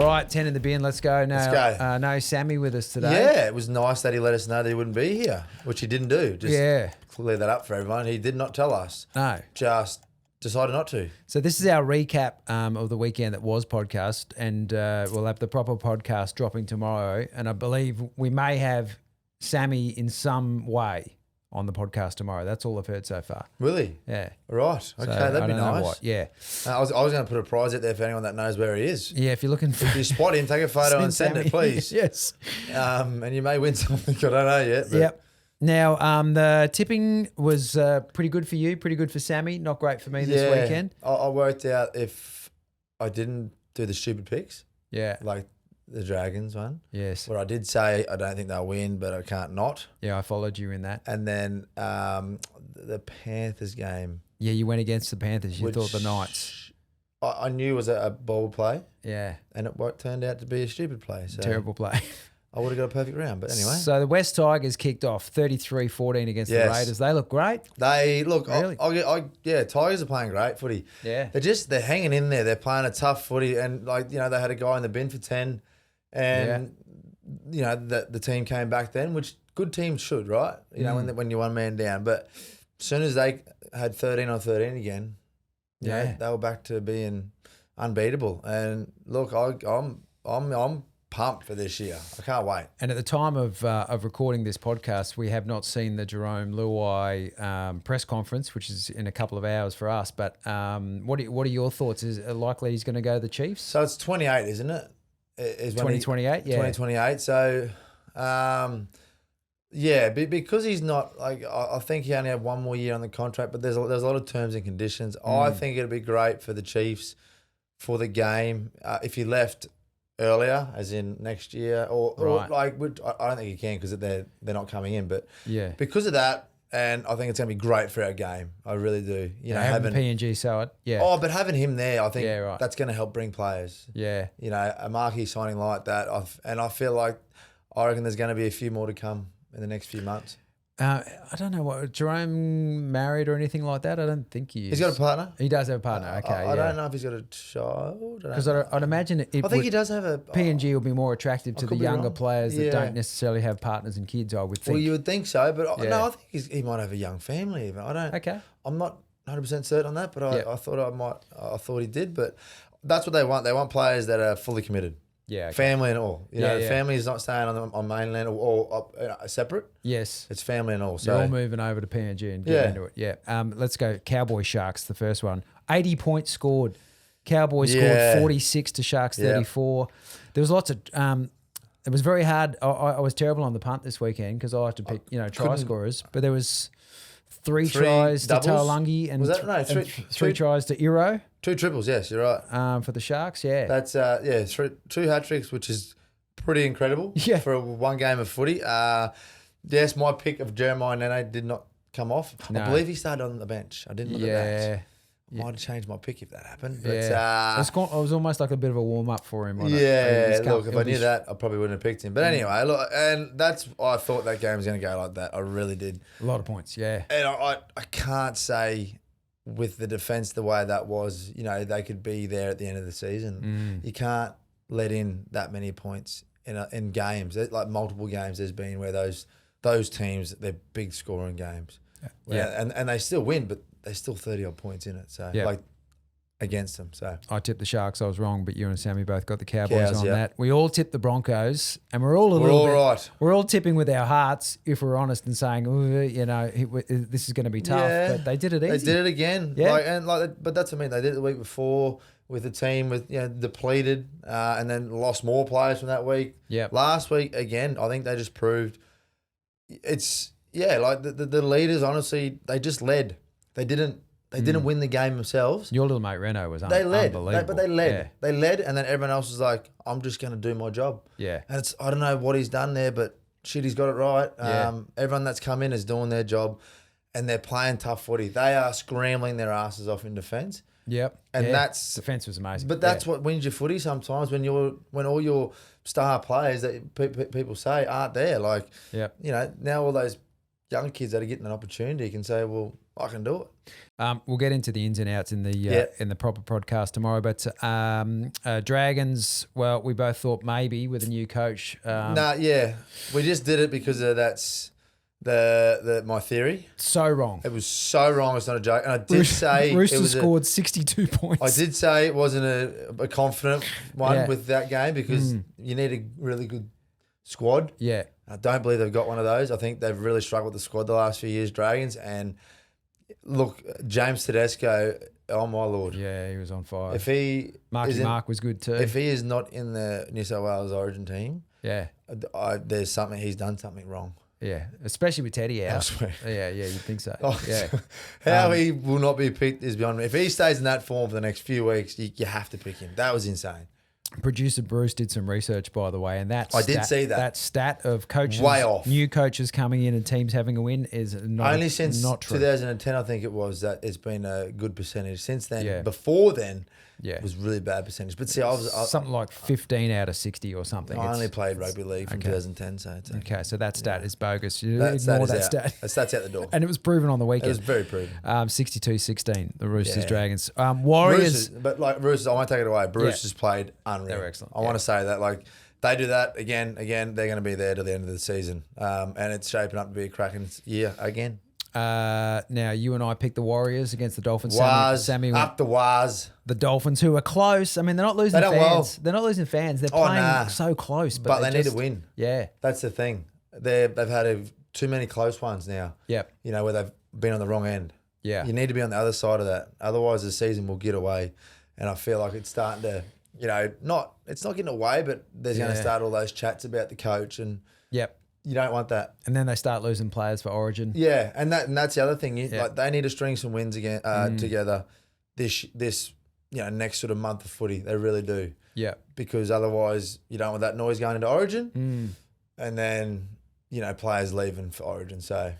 All right, 10 in the bin. Let's go. No, Let's go. No Sammy with us today. Yeah, it was nice that he let us know that he wouldn't be here, which he didn't do. Just clear that up for everyone. He did not tell us. No. Just decided not to. So this is our recap of the weekend that was podcast, and we'll have the proper podcast dropping tomorrow. And I believe we may have Sammy in some way on the podcast tomorrow. That's all I've heard so far. Really? Yeah. Right. Okay, that'd be nice. Yeah. I was going to put a prize out there for anyone that knows where he is. Yeah, if you're looking for... If you spot him, take a photo and send it, please. Yes. And you may win something. I don't know yet. But. Yep. Now, the tipping was pretty good for you, pretty good for Sammy. Not great for me this weekend. I worked out if I didn't do the stupid picks. Yeah. Like the Dragons one. Yes. Where I did say I don't think they'll win, but I can't not. Yeah, I followed you in that. And then the Panthers game. Yeah, you went against the Panthers. You thought the Knights. I knew was a bold play. Yeah. And it turned out to be a stupid play. So terrible play. I would have got a perfect round, but anyway. So the West Tigers kicked off 33-14 against the Raiders. They look great. They look, really? Tigers are playing great footy. Yeah. They're hanging in there. They're playing a tough footy. And they had a guy in the bin for 10 and, the team came back then, which good teams should, right? When you're one man down. But as soon as they had 13 on 13 again, they were back to being unbeatable. And look, I'm pumped for this year. I can't wait. And at the time of recording this podcast, we have not seen the Jerome Luai press conference, which is in a couple of hours for us. But what are your thoughts? Is it likely he's going to go to the Chiefs? So it's 28, isn't it? 2028, yeah. 2028. So, because he's not I think he only had one more year on the contract, but there's a lot of terms and conditions. I think it'd be great for the Chiefs for the game if he left earlier, as in next year, or I don't think he can because they're not coming in. But because of that, and I think it's going to be great for our game. I really do. Having PNG side, but having him there, I think that's going to help bring players. Yeah, a marquee signing like that, I reckon there's going to be a few more to come in the next few months. I don't know what Jerome married or anything like that. I don't think he is. He's got a partner. He does have a partner. Okay, I don't know if he's got a child. Because I'd imagine I think he does have a PNG will be more attractive to the younger players that don't necessarily have partners and kids. I would think. Well, you would think so, but no, I think he might have a young family. Even I don't. Okay. I'm not 100% certain on that, but I thought he did. But that's what they want. They want players that are fully committed. Yeah, okay. Family and all. Family is not staying on mainland or separate. Yes, it's family and all. So they're all moving over to PNG and get into it. Yeah. Let's go. Cowboys Sharks. The first one. 80 points scored. Cowboys scored 46 to Sharks 34. There was lots of. It was very hard. I was terrible on the punt this weekend because I like to pick try scorers, but there was three tries doubles? to Taolangi and three tries to Iro. 2 triples, yes, you're right. For the Sharks, yeah. That's 2 hat tricks, which is pretty incredible for one game of footy. Yes, my pick of Jeremiah Nene did not come off. No. I believe he started on the bench. I didn't look at that. Might have changed my pick if that happened. But, it was almost like a bit of a warm up for him. Look, if I knew that, I probably wouldn't have picked him. But anyway, look, and that's I thought that game was going to go like that. I really did. A lot of points, yeah. And I can't say with the defence the way that was, they could be there at the end of the season. You can't let in that many points in games. Like multiple games there's been where those teams, they're big scoring games. And they still win, but there's still 30-odd points in it. So, against them. So I tipped the Sharks. I was wrong, but you and Sammy both got the Cowboys on that. We all tipped the Broncos, and we're all right. We're all tipping with our hearts, if we're honest, and saying, this is going to be tough. Yeah, but they did it easy. They did it again. Yeah. But that's what I mean. They did it the week before with the team with depleted, and then lost more players from that week. Yeah. Last week again, I think they just proved it's the leaders. Honestly, they just led. They didn't win the game themselves. Your little mate Reno was unbelievable. They led. Yeah. They led, and then everyone else was like, I'm just going to do my job. Yeah. And I don't know what he's done there, but shit, he's got it right. Everyone that's come in is doing their job, and they're playing tough footy. They are scrambling their asses off in defence. Yep. And that's defence was amazing. But that's what wins your footy sometimes when all your star players that people say aren't there. Now all those young kids that are getting an opportunity can say, well, I can do it. We'll get into the ins and outs in the proper podcast tomorrow. But Dragons, well, we both thought maybe with a new coach. We just did it because that's my theory. So wrong. It was so wrong. It's not a joke. And I did say Roosters scored 62 points. I did say it wasn't a confident one with that game because you need a really good squad. Yeah. I don't believe they've got one of those. I think they've really struggled with the squad the last few years, Dragons. And look, James Tedesco, oh my Lord. Yeah, he was on fire. Mark was good too. If he is not in the New South Wales Origin team, there's something, he's done something wrong. Yeah, especially with Teddy out. I swear. Yeah, you'd think so. Oh, yeah. How he will not be picked is beyond me. If he stays in that form for the next few weeks, you have to pick him. That was insane. Producer Bruce did some research, by the way, and did see that. That stat of coaches, way off. New coaches coming in and teams having a win is not only since not true. 2010, I think it was, that it's been a good percentage. Since then, before then, it was really bad percentage. But see, I was something like 15 out of 60 or something. I only played rugby league from 2010, so it's okay. So that stat is bogus. You that ignore stat that stat. That stat's out the door, and it was proven on the weekend. It was very proven. 62-16, the Roosters Dragons. Warriors, Roosters, I won't take it away. Roosters played unreal. They were excellent. I want to say that, like, they do that again. They're going to be there to the end of the season, and it's shaping up to be a cracking year again. Now you and I picked the Warriors against the Dolphins. Sammy up the Waz. The Dolphins, who are close. I mean, they're not losing fans. Well. They're not losing fans. They're playing so close, but they need to win. Yeah, that's the thing. They've had too many close ones now. Yep. You know, where they've been on the wrong end. Yeah. You need to be on the other side of that. Otherwise, the season will get away. And I feel like it's starting to, it's not getting away, but there's going to start all those chats about the coach, and you don't want that. And then they start losing players for Origin. Yeah, and that's the other thing. Like, they need to string some wins again together this next sort of month of footy. They really do. Yeah. Because otherwise, you don't want that noise going into Origin, and then players leaving for Origin. So.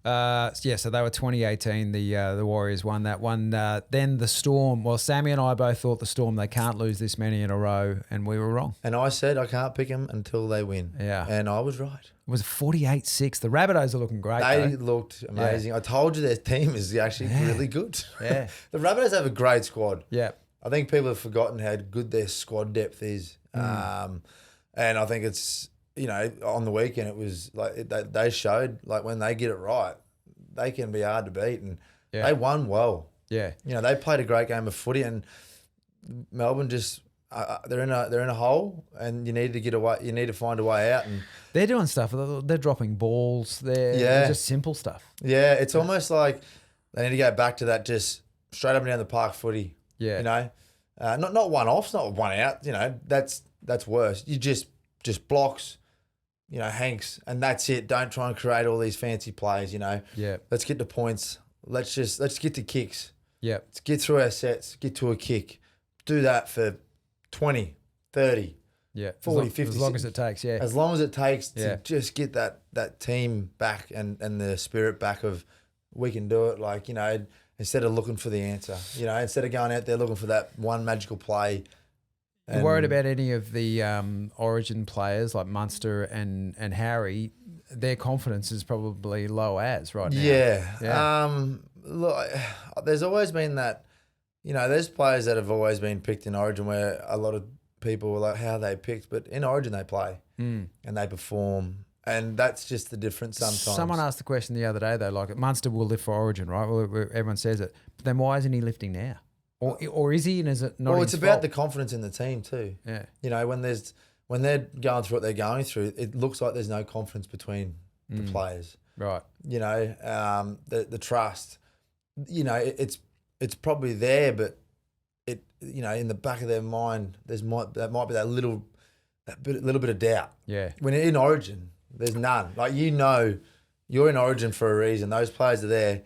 So they were 2018. The Warriors won that one. Then the Storm. Well, Sammy and I both thought the Storm, they can't lose this many in a row, and we were wrong. And I said I can't pick them until they win. Yeah. And I was right. It was 48-6. The Rabbitohs are looking great. They looked amazing. Yeah. I told you their team is actually really good. Yeah. The Rabbitohs have a great squad. Yeah. I think people have forgotten how good their squad depth is. And I think it's, on the weekend it was like they showed, like, when they get it right, they can be hard to beat, and they won well. Yeah. They played a great game of footy, and Melbourne just they're in a hole, and you need to get away. You need to find a way out, and they're doing stuff. They're dropping balls. They're just simple stuff. Yeah, it's almost like they need to go back to that just straight up and down the park footy. Yeah. Not one offs, not one out. That's worse. You just blocks. Hanks, and that's it. Don't try and create all these fancy plays, Yeah. Let's get to points. Let's get to kicks. Yeah. Let's get through our sets, get to a kick. Do that for 20, 30, 40, 50. As long as it takes, yeah. As long as it takes to just get that team back and the spirit back of, we can do it. Like, instead of looking for the answer, instead of going out there looking for that one magical play. You worried about any of the Origin players like Munster and Harry? Their confidence is probably low as right now. Yeah. Look, there's always been that, there's players that have always been picked in Origin where a lot of people were like, how are they picked? But in Origin they play and they perform, and that's just the difference sometimes. Someone asked the question the other day though, like, Munster will lift for Origin, right? Well, everyone says it. But then why isn't he lifting now? Or is he, and is it not? Well, it's his about fault? the confidence in the team too. Yeah. When they're going through what they're going through, it looks like there's no confidence between the players. Right. The trust. It's probably there, but it in the back of their mind, that might be that little bit of doubt. Yeah. When in Origin, there's none. Like, you're in Origin for a reason. Those players are there.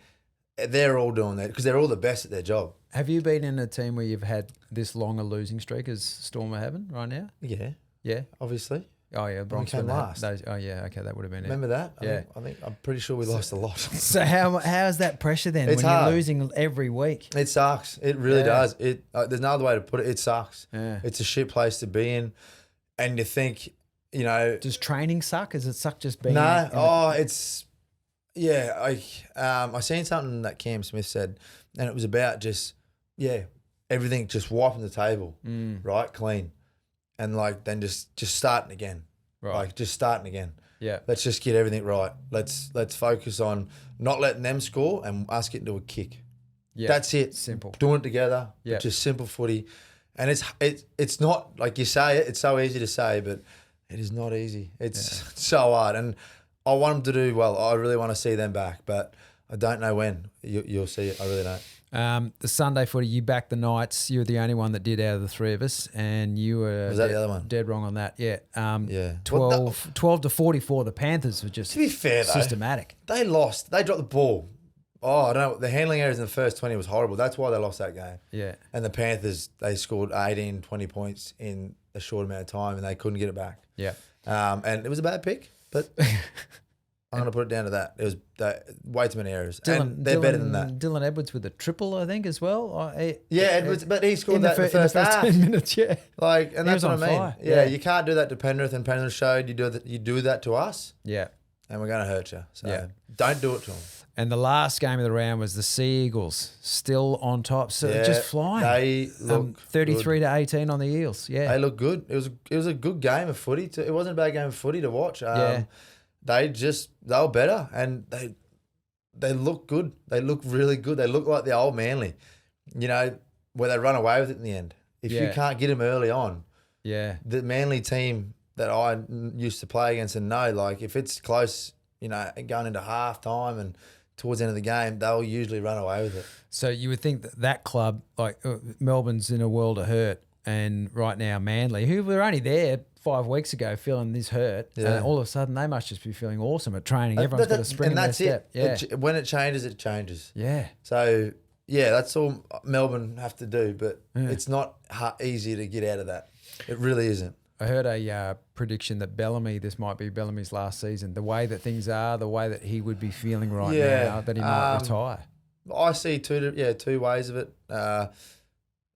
They're all doing that because they're all the best at their job. Have you been in a team where you've had this long a losing streak as Storm are having right now? Yeah. Yeah? Obviously. Oh, yeah. Bronx came last. Oh, yeah. Okay, that would have been Remember that? Yeah. I'm pretty sure we lost a lot. So how's that pressure then it's when hard. You're losing every week? It sucks. It really does. There's no other way to put it. It sucks. Yeah. It's a shit place to be in. And you think, Does training suck? Does it suck just being... No. Yeah, I seen something that Cam Smith said, and it was about just everything just wiping the table, right, clean, and like then just starting again, Right. like just starting again. Yeah. Let's just get everything right. Let's focus on not letting them score and us getting to a kick. Yeah. That's it. Simple. Doing it together. Yeah. Just simple footy, and it's not like you say it. It's so easy to say, but it is not easy. It's so hard, and I want them to do well. I really want to see them back, but I don't know when you'll see it. I really don't. The Sunday footy, you backed the Knights. You were the only one that did out of the three of us, and you were Was that the other one? Dead wrong on that. Yeah. Yeah. 12 to 44. The Panthers were just To be fair, though, systematic. they lost. They dropped the ball. Oh, I don't know. The handling errors in the first 20 was horrible. That's why they lost that game. Yeah. And the Panthers, they scored 18, 20 points in a short amount of time, and they couldn't get it back. Yeah. And it was a bad pick, but I'm going to put it down to that. It was way too many errors. And they're better than that. Dylan Edwards with a triple, I think, as well. Edwards, but he scored in that in the first half. 10 minutes, yeah. Like, and He that's was what on I mean. fire. Yeah, Yeah. you can't do that to Penrith, and Penrith showed you do that to us, Yeah. and we're going to hurt you. So Yeah. don't do it to them. And the last game of the round was the Sea Eagles, still on top, so Yeah, just flying. They look 33 to 18 on the Eels. Yeah. They look good. It was a good game of footy. It wasn't a bad game of footy to watch. Yeah. They were better, and they look good. They look really good. They look like the old Manly, where they run away with it in the end. If you can't get them early on, Yeah. the Manly team that I used to play against and know, like if it's close, going into half time and towards the end of the game, they'll usually run away with it. So you would think that club, like Melbourne's in a world of hurt, and right now Manly, who were only there 5 weeks ago feeling this hurt, and all of a sudden they must just be feeling awesome at training. Everyone's got a spring in their step. Yeah. When it changes, it changes. Yeah. So, that's all Melbourne have to do, but it's not easy to get out of that. It really isn't. I heard a prediction that this might be Bellamy's last season. The way that things are, the way that he would be feeling right now, that he might retire. I see two ways of it.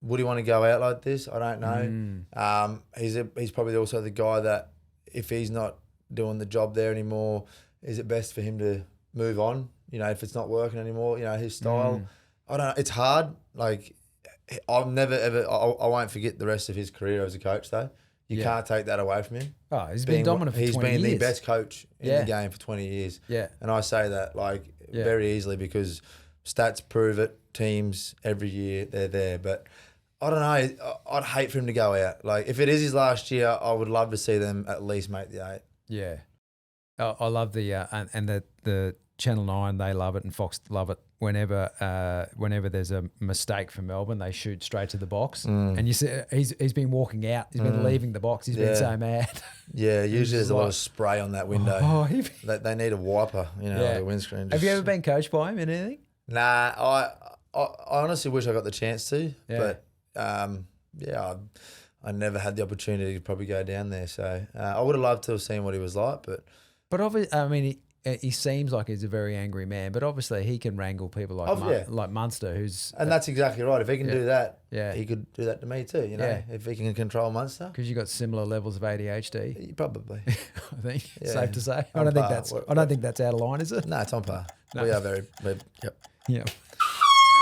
Would he want to go out like this? I don't know. He's probably also the guy that if he's not doing the job there anymore, is it best for him to move on? If it's not working anymore, his style. I don't know. It's hard. Like I've never ever. I won't forget the rest of his career as a coach though. You can't take that away from him. Oh, he's been dominant for 20 years. He's been the best coach in the game for 20 years. Yeah. And I say that very easily because stats prove it. Teams every year, they're there. But I don't know. I'd hate for him to go out. Like if it is his last year, I would love to see them at least make the 8. Yeah. I love the and the Channel 9, they love it, and Fox love it. Whenever there's a mistake for Melbourne, they shoot straight to the box. And you see he's been walking out. He's been leaving the box. He's been so mad. Yeah, usually there's a lot of spray on that window. Oh, they need a wiper, like a windscreen. Have you ever been coached by him in anything? Nah, I honestly wish I got the chance to, but I never had the opportunity to probably go down there. So I would have loved to have seen what he was like, but obviously, I mean, he seems like he's a very angry man, but obviously he can wrangle people like Munster, who's... And that's exactly right. If he can do that, Yeah. he could do that to me too, if he can control Munster. Because you got similar levels of ADHD. Probably. I think, Yeah. safe to say. I On don't think par. that's out of line, is it? No, it's on par. We are yep. Yeah.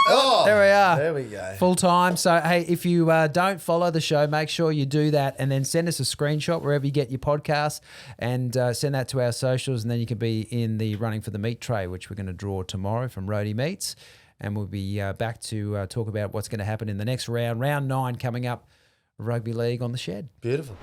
Oh, There we are. There we go. Full time. So, hey, if you don't follow the show, make sure you do that and then send us a screenshot wherever you get your podcasts and send that to our socials, and then you can be in the running for the meat tray, which we're going to draw tomorrow from Roadie Meats. And we'll be back to talk about what's going to happen in the next round, round 9 coming up, Rugby League on the Shed. Beautiful.